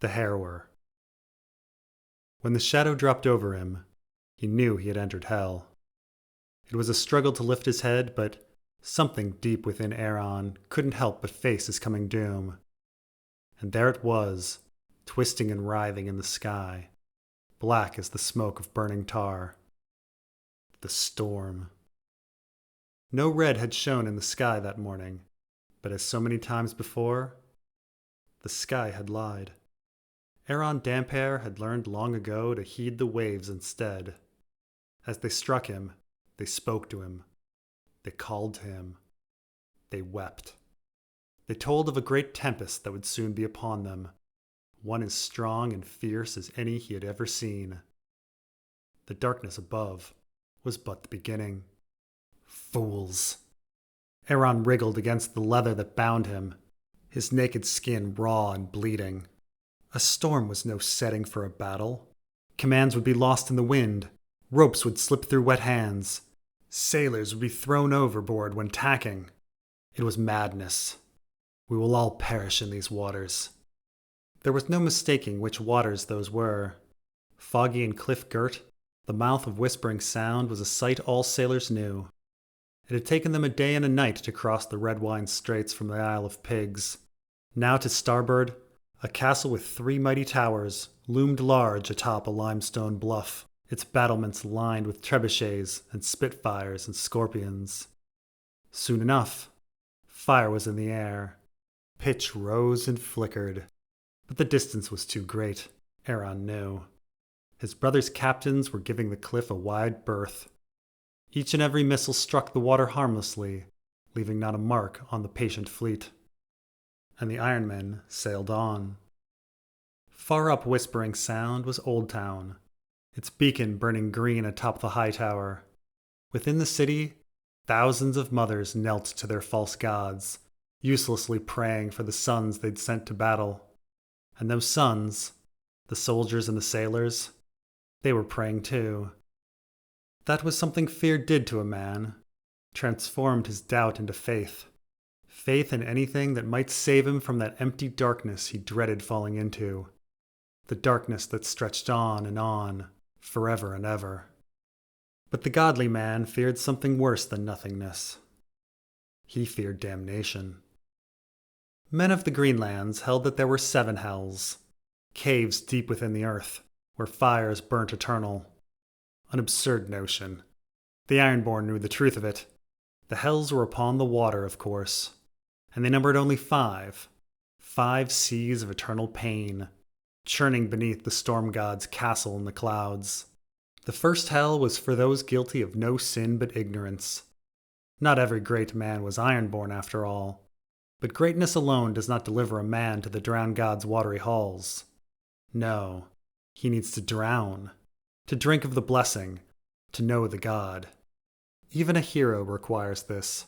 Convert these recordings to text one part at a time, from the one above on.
the Harrower. When the shadow dropped over him, he knew he had entered hell. It was a struggle to lift his head, but something deep within Aeron couldn't help but face his coming doom. And there it was, twisting and writhing in the sky, black as the smoke of burning tar. The storm. No red had shone in the sky that morning, but as so many times before, the sky had lied. Aeron Damphair had learned long ago to heed the waves instead. As they struck him, they spoke to him. They called to him. They wept. They told of a great tempest that would soon be upon them, one as strong and fierce as any he had ever seen. The darkness above was but the beginning. Fools! Aeron wriggled against the leather that bound him, his naked skin raw and bleeding. A storm was no setting for a battle. Commands would be lost in the wind. Ropes would slip through wet hands. Sailors would be thrown overboard when tacking. It was madness. We will all perish in these waters. There was no mistaking which waters those were. Foggy and cliff-girt, the mouth of Whispering Sound was a sight all sailors knew. It had taken them a day and a night to cross the red wine straits from the Isle of Pigs. Now to starboard, a castle with 3 mighty towers loomed large atop a limestone bluff, its battlements lined with trebuchets and spitfires and scorpions. Soon enough, fire was in the air. Pitch rose and flickered. But the distance was too great, Aeron knew. His brother's captains were giving the cliff a wide berth. Each and every missile struck the water harmlessly, leaving not a mark on the patient fleet. And the Ironmen sailed on. Far up Whispering Sound was Old Town, its beacon burning green atop the high tower. Within the city, thousands of mothers knelt to their false gods, uselessly praying for the sons they'd sent to battle. And those sons, the soldiers and the sailors, they were praying too. That was something fear did to a man, transformed his doubt into faith. Faith in anything that might save him from that empty darkness he dreaded falling into. The darkness that stretched on, forever and ever. But the godly man feared something worse than nothingness. He feared damnation. Men of the Greenlands held that there were 7 hells, caves deep within the earth, where fires burnt eternal. An absurd notion. The Ironborn knew the truth of it. The hells were upon the water, of course, and they numbered only 5. 5 seas of eternal pain, churning beneath the storm god's castle in the clouds. The first hell was for those guilty of no sin but ignorance. Not every great man was Ironborn after all, but greatness alone does not deliver a man to the drowned god's watery halls. No, he needs to drown, to drink of the blessing, to know the god. Even a hero requires this.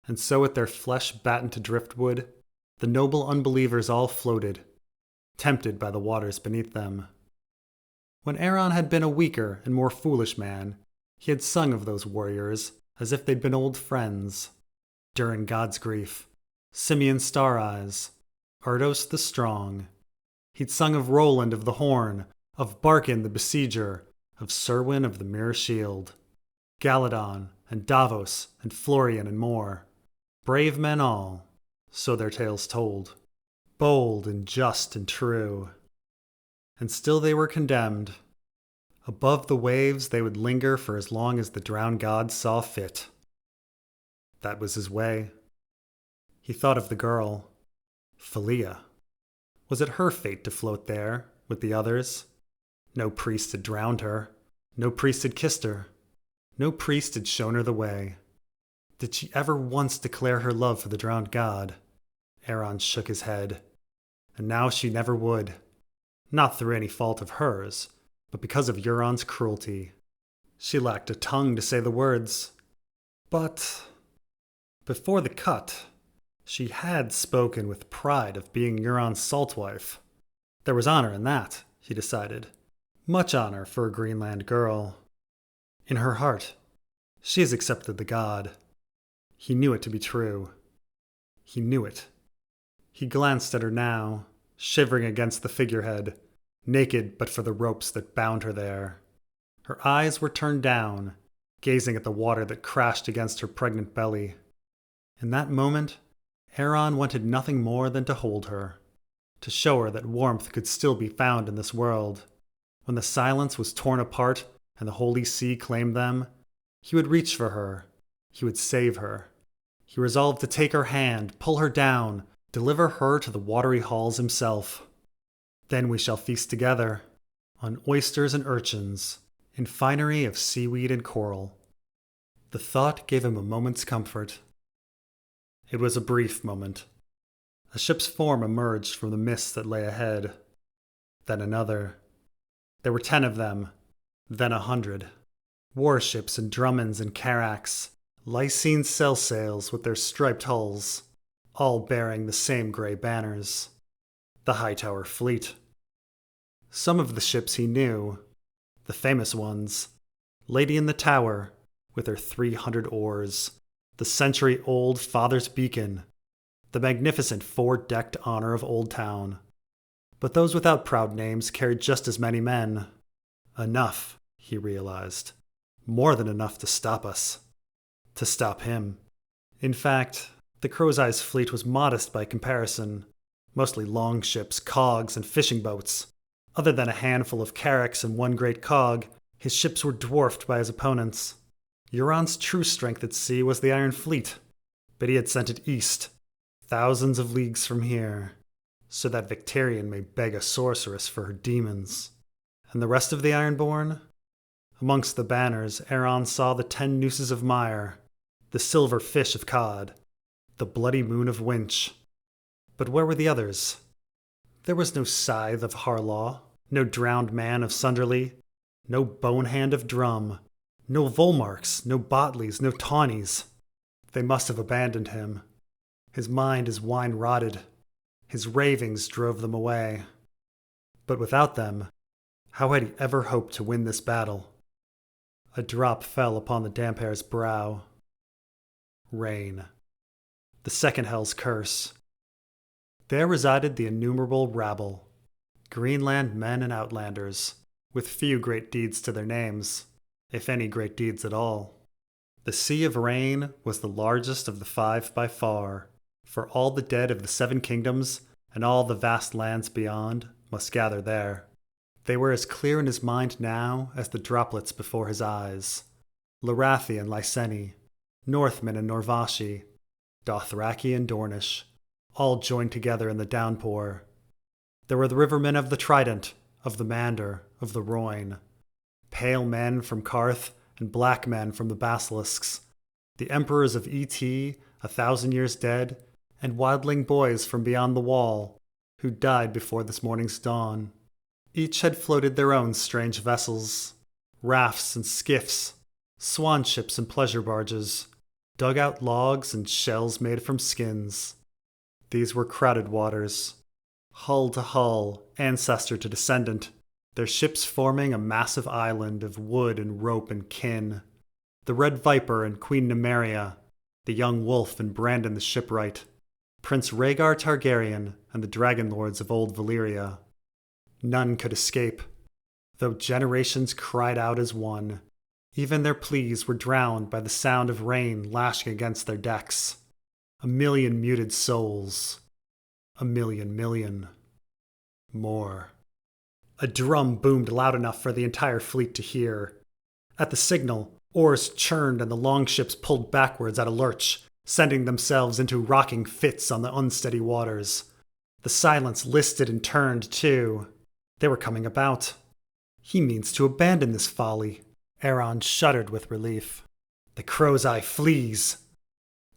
And so with their flesh battened to driftwood, the noble unbelievers all floated, tempted by the waters beneath them. When Aeron had been a weaker and more foolish man, he had sung of those warriors as if they'd been old friends. Durin God's grief, Simeon Star Eyes, Ardos the Strong. He'd sung of Roland of the Horn, of Barkin the Besieger, of Serwyn of the Mirror Shield, Galadon and Davos and Florian and more. Brave men all, so their tales told, bold and just and true. And still they were condemned. Above the waves they would linger for as long as the drowned god saw fit. That was his way. He thought of the girl, Philia. Was it her fate to float there, with the others? No priest had drowned her. No priest had kissed her. No priest had shown her the way. Did she ever once declare her love for the drowned god? Aeron shook his head. And now she never would. Not through any fault of hers, but because of Euron's cruelty. She lacked a tongue to say the words. But before the cut, she had spoken with pride of being Euron's salt wife. There was honor in that, he decided. Much honor for a Greenland girl. In her heart, she has accepted the god. He knew it to be true. He knew it. He glanced at her now, shivering against the figurehead, naked but for the ropes that bound her there. Her eyes were turned down, gazing at the water that crashed against her pregnant belly. In that moment, Aeron wanted nothing more than to hold her, to show her that warmth could still be found in this world. When the silence was torn apart and the holy sea claimed them, he would reach for her. He would save her. He resolved to take her hand, pull her down, deliver her to the watery halls himself. Then we shall feast together, on oysters and urchins, in finery of seaweed and coral. The thought gave him a moment's comfort. It was a brief moment. A ship's form emerged from the mist that lay ahead. Then another. There were 10 of them, then 100. Warships and Drummonds and Carracks, lysine cell sails with their striped hulls, all bearing the same grey banners. The Hightower fleet. Some of the ships he knew, the famous ones. Lady in the Tower, with her 300 oars, the century-old Father's Beacon, the magnificent 4-decked honor of Old Town. But those without proud names carried just as many men. Enough, he realized. More than enough to stop us. To stop him. In fact, the Crow's-Eye's fleet was modest by comparison. Mostly longships, cogs, and fishing boats. Other than a handful of carracks and one great cog, his ships were dwarfed by his opponents. Euron's true strength at sea was the Iron Fleet, but he had sent it east, thousands of leagues from here, so that Victarion may beg a sorceress for her demons. And the rest of the Ironborn? Amongst the banners, Aeron saw the 10 nooses of mire, the silver fish of cod, the bloody moon of winch. But where were the others? There was no scythe of Harlaw, no drowned man of Sunderly, no bonehand of Drum, no Volmarks, no Botleys, no Tawneys. They must have abandoned him. His mind is wine-rotted. His ravings drove them away. But without them, how had he ever hoped to win this battle? A drop fell upon the Dampire's brow. Rain. The second hell's curse. There resided the innumerable rabble, Greenland men and outlanders, with few great deeds to their names, if any great deeds at all. The Sea of Rain was the largest of the 5 by far, for all the dead of the 7 kingdoms and all the vast lands beyond must gather there. They were as clear in his mind now as the droplets before his eyes. Larathi and Lyseni, Northmen and Norvashi, Dothraki and Dornish, all joined together in the downpour. There were the rivermen of the Trident, of the Mander, of the Rhoyne, pale men from Karth and black men from the Basilisks, the emperors of Et, 1,000 years dead, and wildling boys from beyond the wall, who died before this morning's dawn. Each had floated their own strange vessels, rafts and skiffs, swan ships and pleasure barges, dugout logs and shells made from skins. These were crowded waters, hull to hull, ancestor to descendant, their ships forming a massive island of wood and rope and kin. The Red Viper and Queen Nymeria, the young wolf and Brandon the Shipwright, Prince Rhaegar Targaryen and the Dragon Lords of old Valyria. None could escape, though generations cried out as one. Even their pleas were drowned by the sound of rain lashing against their decks. 1,000,000 muted souls. 1,000,000. More. A drum boomed loud enough for the entire fleet to hear. At the signal, oars churned and the longships pulled backwards at a lurch, sending themselves into rocking fits on the unsteady waters. The silence listed and turned, too. They were coming about. He means to abandon this folly. Aeron shuddered with relief. The Crow's Eye flees!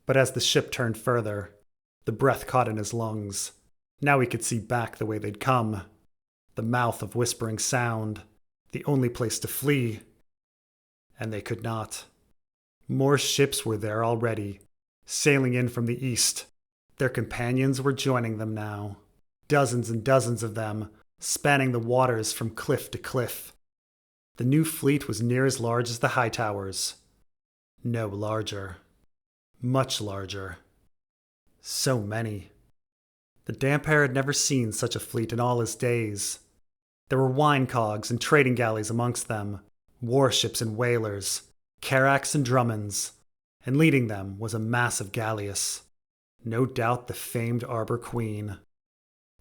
But as the ship turned further, the breath caught in his lungs. Now he could see back the way they'd come. The mouth of whispering sound, the only place to flee. And they could not. More ships were there already, sailing in from the east. Their companions were joining them now. Dozens and dozens of them, spanning the waters from cliff to cliff. The new fleet was near as large as the Hightowers. No larger. Much larger. So many. The Damper had never seen such a fleet in all his days. There were wine cogs and trading galleys amongst them, warships and whalers, carracks and drummonds, and leading them was a massive galleass, no doubt the famed Arbor Queen.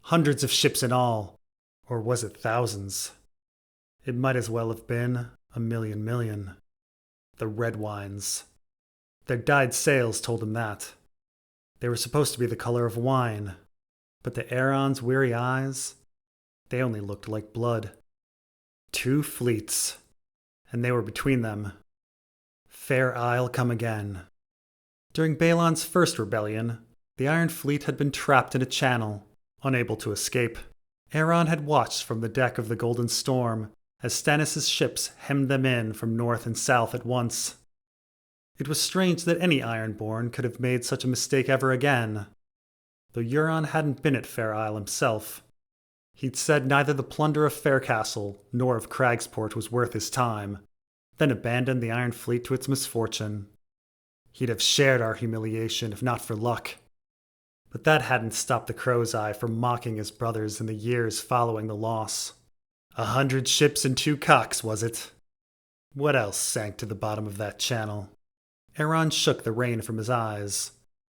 Hundreds of ships in all, or was it thousands? It might as well have been a million. The red wines. Their dyed sails told him that. They were supposed to be the color of wine, but the Aeron's weary eyes, they only looked like blood. 2 fleets, and they were between them. Fair Isle come again. During Balon's first rebellion, the Iron Fleet had been trapped in a channel, unable to escape. Aeron had watched from the deck of the Golden Storm as Stannis' ships hemmed them in from north and south at once. It was strange that any Ironborn could have made such a mistake ever again, though Euron hadn't been at Fair Isle himself. He'd said neither the plunder of Faircastle nor of Cragsport was worth his time, then abandoned the Iron Fleet to its misfortune. He'd have shared our humiliation if not for luck. But that hadn't stopped the Crow's Eye from mocking his brothers in the years following the loss. 100 ships and 2 cocks, was it? What else sank to the bottom of that channel? Aeron shook the rain from his eyes.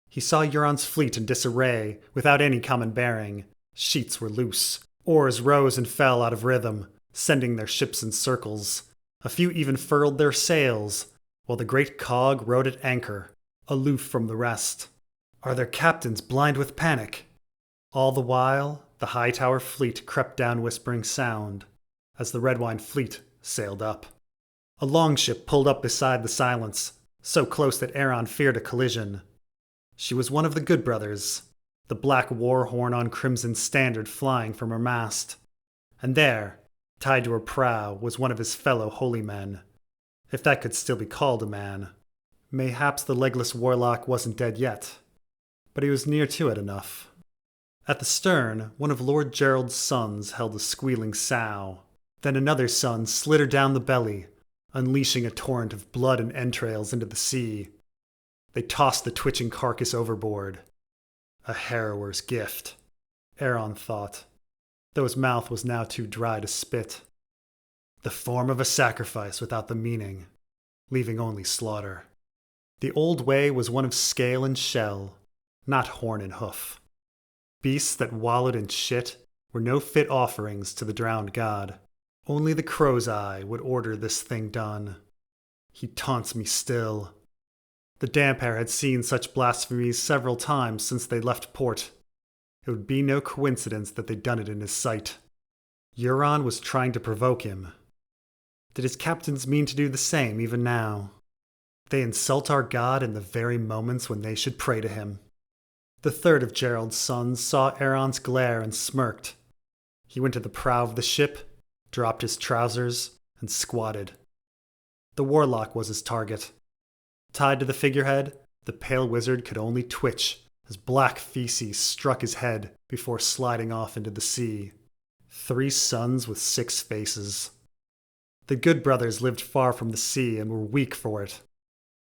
He saw Euron's fleet in disarray, without any common bearing. Sheets were loose. Oars rose and fell out of rhythm, sending their ships in circles. A few even furled their sails, while the great cog rode at anchor, aloof from the rest. Are their captains blind with panic? All the while, the Hightower fleet crept down Whispering Sound, as the Redwine fleet sailed up. A longship pulled up beside the Silence, so close that Aeron feared a collision. She was one of the Good Brothers, the black war horn on crimson standard flying from her mast. And there, tied to her prow, was one of his fellow holy men. If that could still be called a man. Mayhaps the legless warlock wasn't dead yet, but he was near to it enough. At the stern, one of Lord Gerald's sons held a squealing sow. Then another son slid her down the belly, unleashing a torrent of blood and entrails into the sea. They tossed the twitching carcass overboard. A Harrower's gift, Aeron thought, though his mouth was now too dry to spit. The form of a sacrifice without the meaning, leaving only slaughter. The old way was one of scale and shell, not horn and hoof. Beasts that wallowed in shit were no fit offerings to the drowned god. Only the Crow's Eye would order this thing done. He taunts me still. The Damper had seen such blasphemies several times since they left port. It would be no coincidence that they'd done it in his sight. Euron was trying to provoke him. Did his captains mean to do the same even now? They insult our god in the very moments when they should pray to him. The third of Gerald's sons saw Aeron's glare and smirked. He went to the prow of the ship, dropped his trousers, and squatted. The warlock was his target. Tied to the figurehead, the pale wizard could only twitch as black feces struck his head before sliding off into the sea. 3 sons with 6 faces. The Good Brothers lived far from the sea and were weak for it.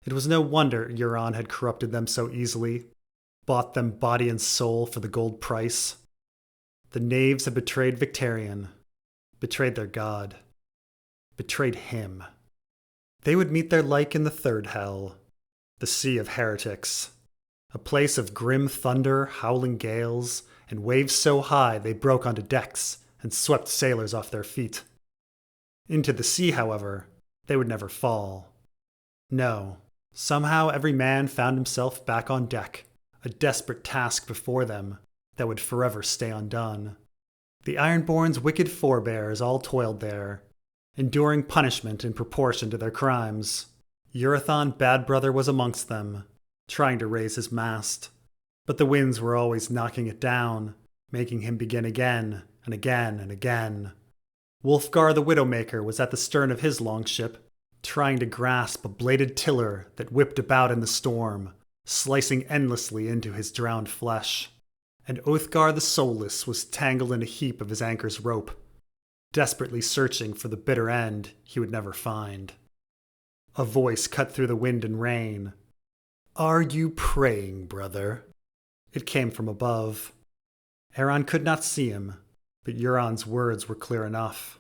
It was no wonder Euron had corrupted them so easily, bought them body and soul for the gold price. The knaves had betrayed Victarion, betrayed their god, betrayed him. They would meet their like in the third hell, the Sea of Heretics, a place of grim thunder, howling gales, and waves so high they broke onto decks and swept sailors off their feet. Into the sea, however, they would never fall. No, somehow every man found himself back on deck, a desperate task before them that would forever stay undone. The Ironborn's wicked forebears all toiled there, enduring punishment in proportion to their crimes. Urathon Badbrother was amongst them, trying to raise his mast. But the winds were always knocking it down, making him begin again and again and again. Wulfgar the Widowmaker was at the stern of his longship, trying to grasp a bladed tiller that whipped about in the storm, slicing endlessly into his drowned flesh. And Oathgar the Soulless was tangled in a heap of his anchor's rope, desperately searching for the bitter end he would never find. A voice cut through the wind and rain. "Are you praying, brother?" It came from above. Aeron could not see him, but Euron's words were clear enough.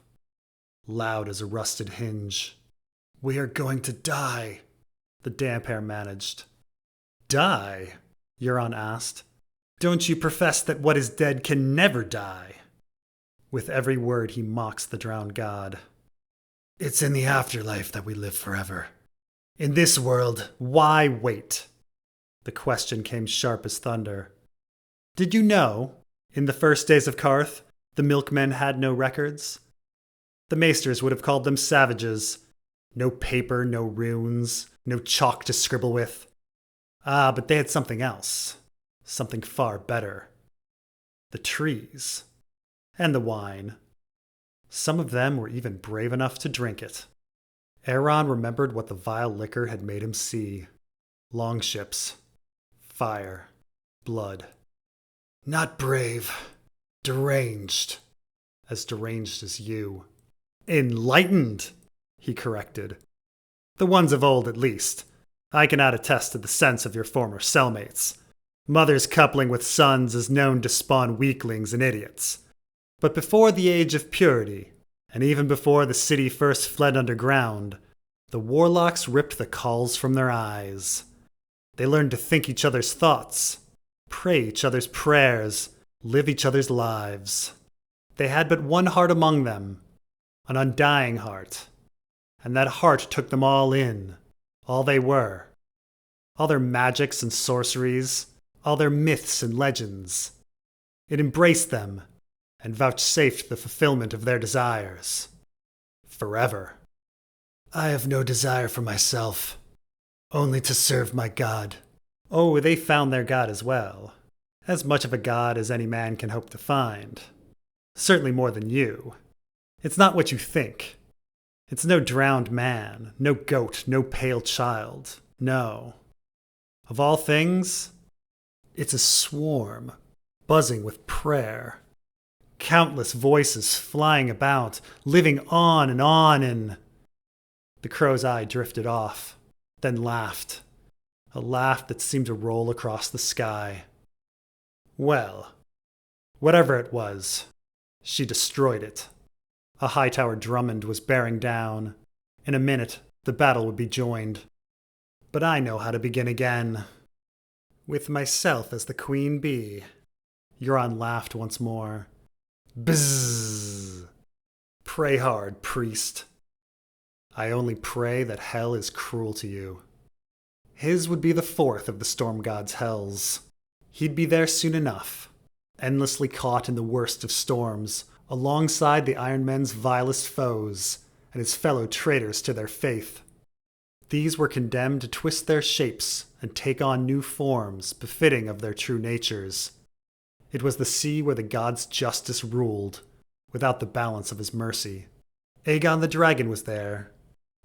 Loud as a rusted hinge. "We are going to die," the damp hair managed. "Die?" Euron asked. "Don't you profess that what is dead can never die?" With every word he mocks the drowned god. "It's in the afterlife that we live forever. In this world, why wait?" The question came sharp as thunder. "Did you know, in the first days of Karth, the milkmen had no records? The maesters would have called them savages. No paper, no runes, no chalk to scribble with. Ah, but they had something else. Something far better. The trees. And the wine. Some of them were even brave enough to drink it." Aeron remembered what the vile liquor had made him see. Longships. Fire. Blood. "Not brave. Deranged. As deranged as you." "Enlightened," he corrected. "The ones of old, at least. I cannot attest to the sense of your former cellmates. Mothers coupling with sons is known to spawn weaklings and idiots. But before the age of purity, and even before the city first fled underground, the warlocks ripped the Kahls from their eyes. They learned to think each other's thoughts, pray each other's prayers, live each other's lives. They had but one heart among them, an undying heart. And that heart took them all in, all they were. All their magics and sorceries, all their myths and legends. It embraced them, and vouchsafed the fulfillment of their desires. Forever. I have no desire for myself, only to serve my god." Oh, they found their god as well. As much of a god as any man can hope to find. Certainly more than you. It's not what you think. It's no drowned man, no goat, no pale child. No. Of all things, it's a swarm, buzzing with prayer. Countless voices flying about, living on and on in... The crow's eye drifted off, then laughed. A laugh that seemed to roll across the sky. Well, whatever it was, she destroyed it. A high-tower Drummond was bearing down. In a minute, the battle would be joined. But I know how to begin again. With myself as the queen bee. Euron laughed once more. Bzzz. Pray hard, priest. I only pray that hell is cruel to you. His would be the fourth of the storm god's hells. He'd be there soon enough, endlessly caught in the worst of storms, alongside the Iron Men's vilest foes, and his fellow traitors to their faith. These were condemned to twist their shapes and take on new forms befitting of their true natures. It was the sea where the god's justice ruled, without the balance of his mercy. Aegon the dragon was there,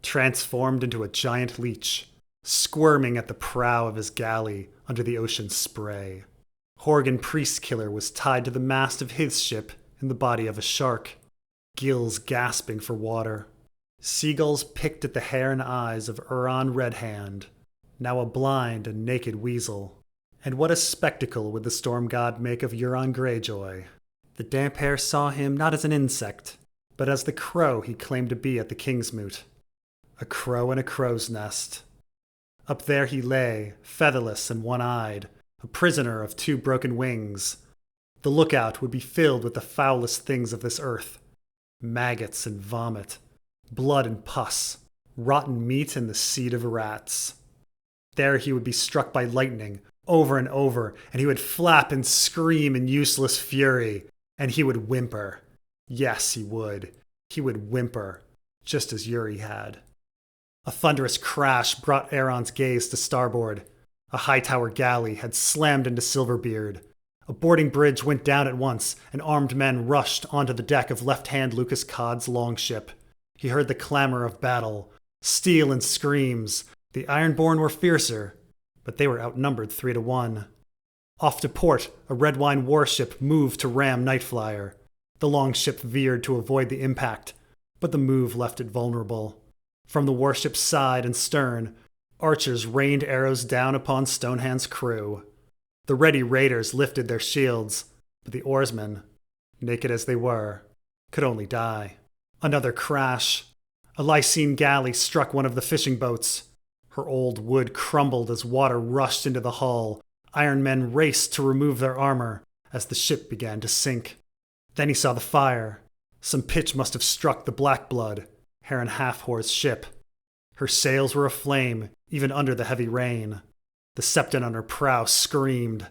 transformed into a giant leech, squirming at the prow of his galley under the ocean's spray. Horgan Priestkiller was tied to the mast of his ship in the body of a shark, gills gasping for water. Seagulls picked at the hair and eyes of Euron Redhand, now a blind and naked weasel. And what a spectacle would the storm god make of Euron Greyjoy. The damp hair saw him not as an insect, but as the crow he claimed to be at the Kingsmoot. A crow in a crow's nest. Up there he lay, featherless and one-eyed, a prisoner of two broken wings. The lookout would be filled with the foulest things of this earth. Maggots and vomit, blood and pus, rotten meat and the seed of rats. There he would be struck by lightning, over and over, and he would flap and scream in useless fury, and he would whimper. Yes, he would. He would whimper, just as Yuri had. A thunderous crash brought Aeron's gaze to starboard. A high-tower galley had slammed into Silverbeard. A boarding bridge went down at once, and armed men rushed onto the deck of left-hand Lucas Codd's longship. He heard the clamor of battle, steel and screams. The Ironborn were fiercer, but they were outnumbered 3-1. Off to port, a red wine warship moved to ram Nightflyer. The longship veered to avoid the impact, but the move left it vulnerable. From the warship's side and stern, archers rained arrows down upon Stonehand's crew. The ready raiders lifted their shields. But the oarsmen, naked as they were, could only die. Another crash. A Lycene galley struck one of the fishing boats. Her old wood crumbled as water rushed into the hull. Iron men raced to remove their armor as the ship began to sink. Then he saw the fire. Some pitch must have struck the Black Blood, Heron Half-Whore's ship. Her sails were aflame, even under the heavy rain. The Septon on her prow screamed.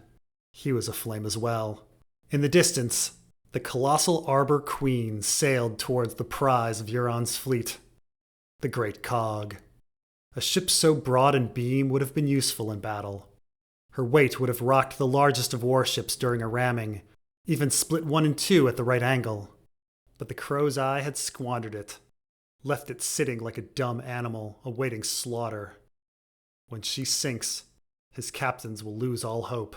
He was aflame as well. In the distance, the colossal Arbor Queen sailed towards the prize of Euron's fleet, the Great Cog. A ship so broad in beam would have been useful in battle. Her weight would have rocked the largest of warships during a ramming, even split one in two at the right angle. But the crow's eye had squandered it, left it sitting like a dumb animal awaiting slaughter. When she sinks, his captains will lose all hope.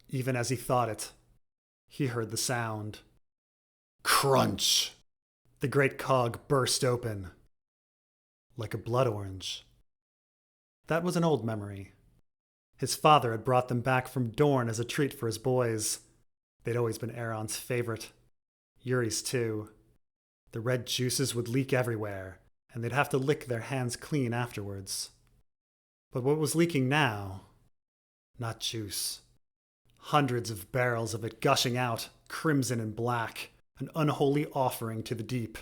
Even as he thought it, he heard the sound. Crunch! The great cog burst open. Like a blood orange. That was an old memory. His father had brought them back from Dorne as a treat for his boys. They'd always been Aeron's favorite. Yuri's too. The red juices would leak everywhere, and they'd have to lick their hands clean afterwards. But what was leaking now? Not juice. Hundreds of barrels of it gushing out, crimson and black, an unholy offering to the deep.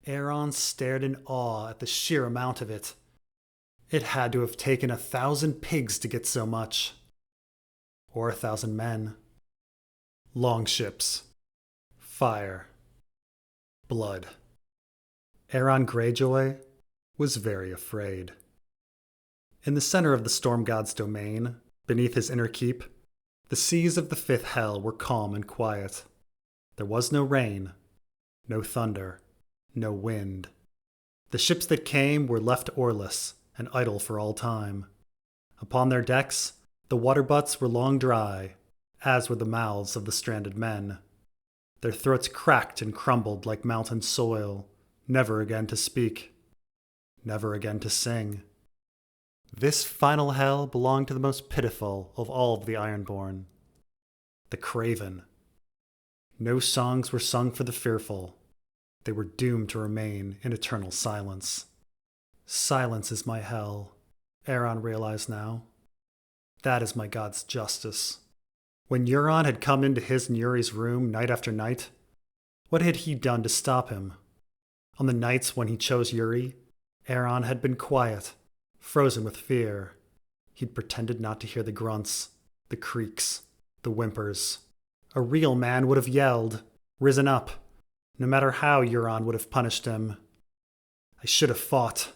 Aeron stared in awe at the sheer amount of it. It had to have taken 1,000 pigs to get so much. Or 1,000 men. Longships. Fire. Blood. Aeron Greyjoy was very afraid. In the center of the Storm God's domain, beneath his inner keep, the seas of the Fifth Hell were calm and quiet. There was no rain, no thunder, no wind. The ships that came were left oarless and idle for all time. Upon their decks, the water butts were long dry, as were the mouths of the stranded men. Their throats cracked and crumbled like mountain soil, never again to speak, never again to sing. This final hell belonged to the most pitiful of all of the Ironborn, the Craven. No songs were sung for the fearful. They were doomed to remain in eternal silence. Silence is my hell, Aeron realized now. That is my God's justice. When Euron had come into his and Yuri's room night after night, what had he done to stop him? On the nights when he chose Yuri, Aeron had been quiet, frozen with fear. He'd pretended not to hear the grunts, the creaks, the whimpers. A real man would have yelled, risen up, no matter how Euron would have punished him. I should have fought.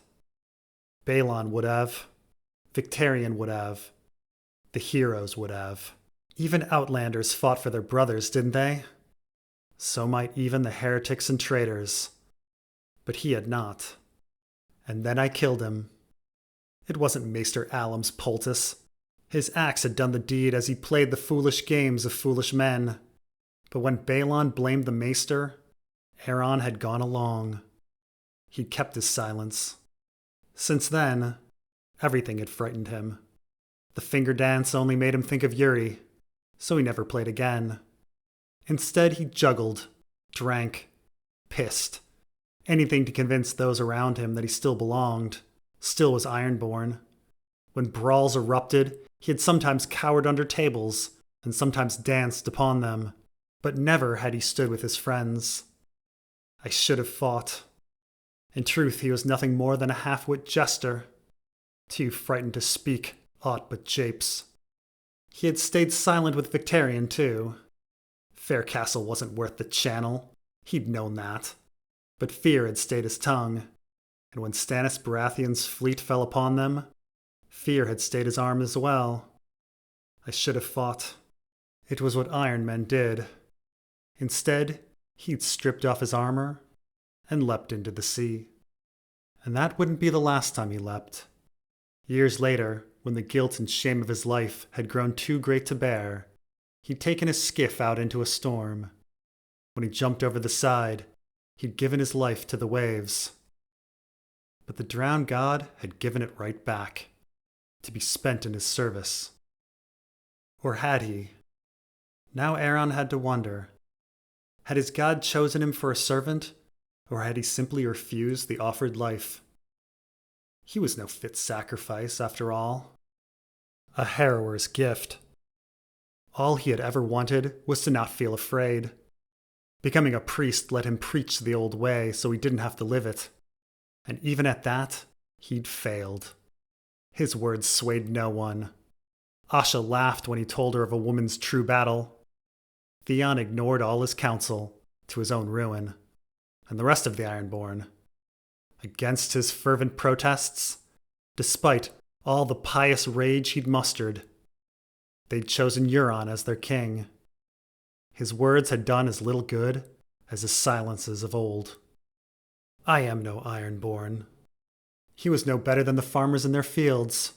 Balon would have. Victarion would have. The heroes would have. Even Outlanders fought for their brothers, didn't they? So might even the heretics and traitors. But he had not. And then I killed him. It wasn't Maester Alum's poultice. His axe had done the deed as he played the foolish games of foolish men. But when Balon blamed the Maester, Aeron had gone along. He'd kept his silence. Since then, everything had frightened him. The finger dance only made him think of Yuri, so he never played again. Instead, he juggled, drank, pissed. Anything to convince those around him that he still belonged, still was Ironborn. When brawls erupted, he had sometimes cowered under tables and sometimes danced upon them, but never had he stood with his friends. I should have fought. In truth, he was nothing more than a half-wit jester, too frightened to speak aught but japes. He had stayed silent with Victarion, too. Faircastle wasn't worth the channel. He'd known that. But fear had stayed his tongue, and when Stannis Baratheon's fleet fell upon them, fear had stayed his arm as well. I should have fought. It was what Iron Men did. Instead, he'd stripped off his armor and leapt into the sea. And that wouldn't be the last time he leapt. Years later, when the guilt and shame of his life had grown too great to bear, he'd taken his skiff out into a storm. When he jumped over the side, he'd given his life to the waves. But the drowned god had given it right back, to be spent in his service. Or had he? Now Aeron had to wonder. Had his god chosen him for a servant, or had he simply refused the offered life? He was no fit sacrifice, after all. A Harrower's gift. All he had ever wanted was to not feel afraid. Becoming a priest let him preach the old way so he didn't have to live it. And even at that, he'd failed. His words swayed no one. Asha laughed when he told her of a woman's true battle. Theon ignored all his counsel, to his own ruin, and the rest of the Ironborn. Against his fervent protests, despite all the pious rage he'd mustered, they'd chosen Euron as their king. His words had done as little good as his silences of old. I am no Ironborn. He was no better than the farmers in their fields,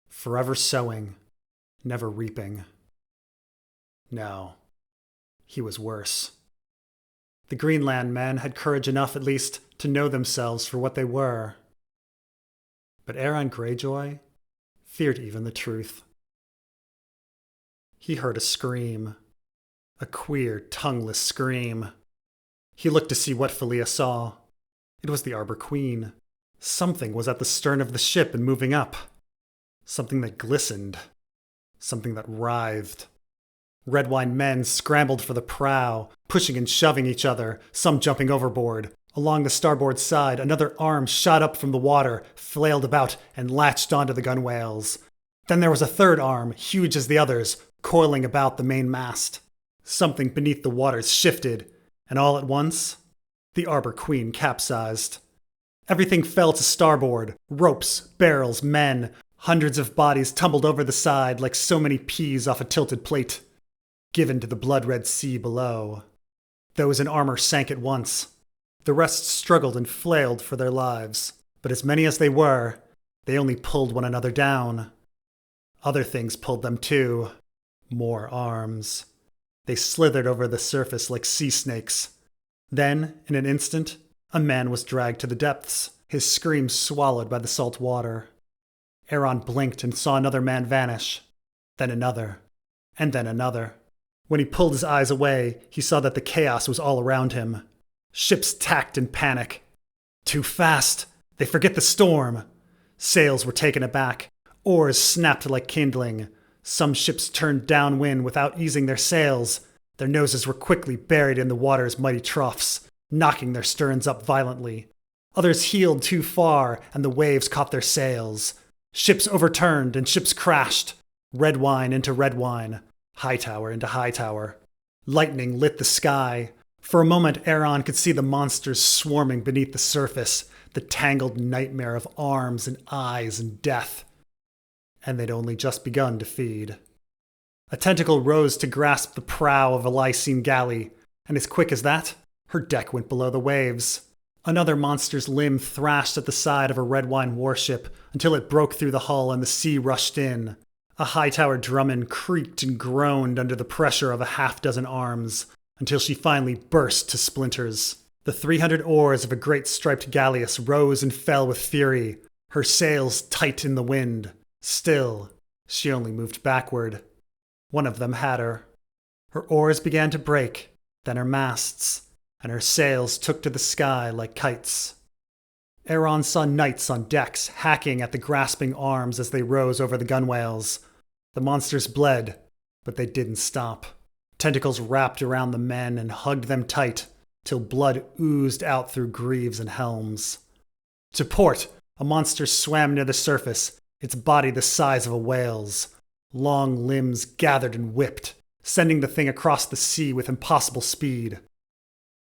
forever sowing, never reaping. No, he was worse. The Greenland men had courage enough, at least, to know themselves for what they were. But Aeron Greyjoy feared even the truth. He heard a scream. A queer, tongueless scream. He looked to see what Falia saw. It was the Arbor Queen. Something was at the stern of the ship and moving up. Something that glistened. Something that writhed. Red-wine men scrambled for the prow, pushing and shoving each other, some jumping overboard. Along the starboard side, another arm shot up from the water, flailed about, and latched onto the gunwales. Then there was a third arm, huge as the others, coiling about the main mast. Something beneath the waters shifted, and all at once, the Arbor Queen capsized. Everything fell to starboard. Ropes, barrels, men. Hundreds of bodies tumbled over the side like so many peas off a tilted plate, given to the blood-red sea below. Those in armor sank at once. The rest struggled and flailed for their lives, but as many as they were, they only pulled one another down. Other things pulled them too. More arms. They slithered over the surface like sea snakes. Then, in an instant, a man was dragged to the depths, his screams swallowed by the salt water. Aeron blinked and saw another man vanish. Then another. And then another. When he pulled his eyes away, he saw that the chaos was all around him. Ships tacked in panic. Too fast! They forget the storm! Sails were taken aback. Oars snapped like kindling. Some ships turned downwind without easing their sails. Their noses were quickly buried in the water's mighty troughs, knocking their sterns up violently. Others heeled too far, and the waves caught their sails. Ships overturned and ships crashed. Red wine into red wine. High tower into high tower. Lightning lit the sky. For a moment, Aeron could see the monsters swarming beneath the surface, the tangled nightmare of arms and eyes and death. And they'd only just begun to feed. A tentacle rose to grasp the prow of a Lysine galley, and as quick as that, her deck went below the waves. Another monster's limb thrashed at the side of a red wine warship until it broke through the hull and the sea rushed in. A high-tower Drummond creaked and groaned under the pressure of a half-dozen arms, until she finally burst to splinters. The 300 oars of a great striped galleass rose and fell with fury, her sails tight in the wind. Still, she only moved backward. One of them had her. Her oars began to break, then her masts, and her sails took to the sky like kites. Aeron saw knights on decks hacking at the grasping arms as they rose over the gunwales. The monsters bled, but they didn't stop. Tentacles wrapped around the men and hugged them tight, till blood oozed out through greaves and helms. To port, a monster swam near the surface, its body the size of a whale's. Long limbs gathered and whipped, sending the thing across the sea with impossible speed.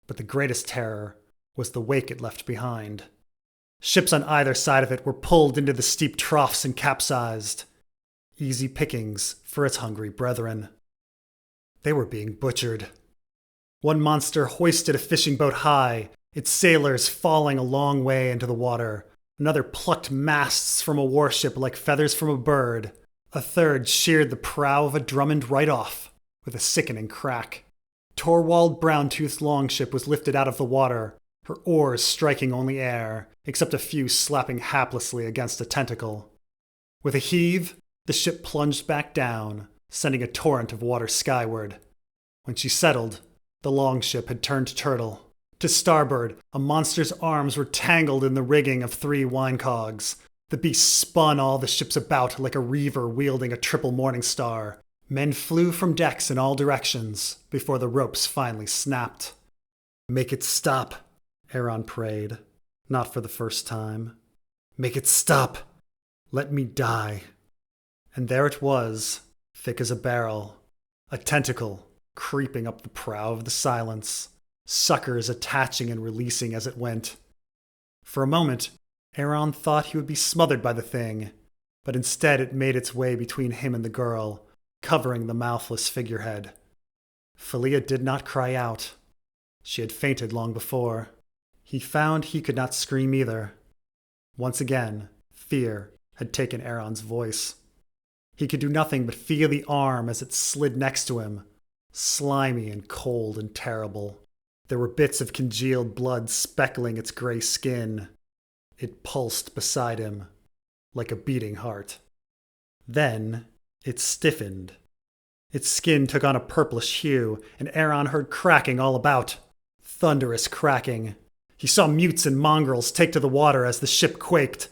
But the greatest terror was the wake it left behind. Ships on either side of it were pulled into the steep troughs and capsized. Easy pickings for its hungry brethren. They were being butchered. One monster hoisted a fishing boat high, its sailors falling a long way into the water. Another plucked masts from a warship like feathers from a bird. A third sheared the prow of a Drummond right off, with a sickening crack. Torwald Brown-toothed longship was lifted out of the water, her oars striking only air, except a few slapping haplessly against a tentacle. With a heave, the ship plunged back down, sending a torrent of water skyward. When she settled, the longship had turned turtle. To starboard, a monster's arms were tangled in the rigging of 3 winecogs. The beast spun all the ships about like a reaver wielding a triple morning star. Men flew from decks in all directions before the ropes finally snapped. "Make it stop," Aeron prayed, not for the first time. "Make it stop. Let me die." And there it was, thick as a barrel, a tentacle creeping up the prow of the Silence, suckers attaching and releasing as it went. For a moment, Aeron thought he would be smothered by the thing, but instead it made its way between him and the girl, covering the mouthless figurehead. Philia did not cry out. She had fainted long before. He found he could not scream either. Once again, fear had taken Aeron's voice. He could do nothing but feel the arm as it slid next to him, slimy and cold and terrible. There were bits of congealed blood speckling its gray skin. It pulsed beside him, like a beating heart. Then it stiffened. Its skin took on a purplish hue, and Aeron heard cracking all about. Thunderous cracking. He saw mutes and mongrels take to the water as the ship quaked.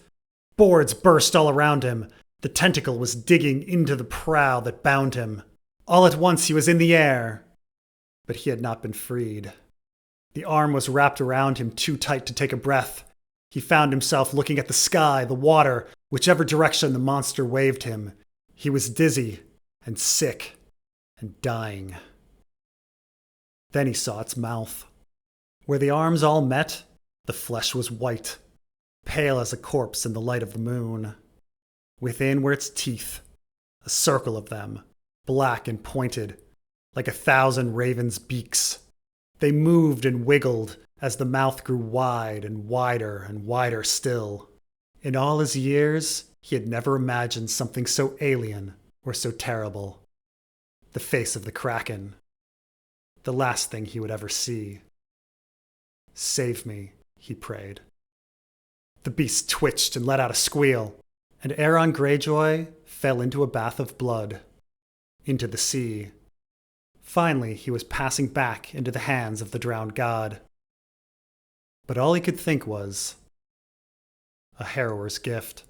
Boards burst all around him. The tentacle was digging into the prow that bound him. All at once he was in the air. But he had not been freed. The arm was wrapped around him too tight to take a breath. He found himself looking at the sky, the water, whichever direction the monster waved him. He was dizzy and sick and dying. Then he saw its mouth. Where the arms all met, the flesh was white, pale as a corpse in the light of the moon. Within were its teeth, a circle of them, black and pointed, like 1,000 ravens' beaks. They moved and wiggled as the mouth grew wide and wider still. In all his years, he had never imagined something so alien or so terrible. The face of the Kraken. The last thing he would ever see. "Save me," he prayed. The beast twitched and let out a squeal, and Aeron Greyjoy fell into a bath of blood, into the sea. Finally, he was passing back into the hands of the drowned god. But all he could think was, a Harrower's gift.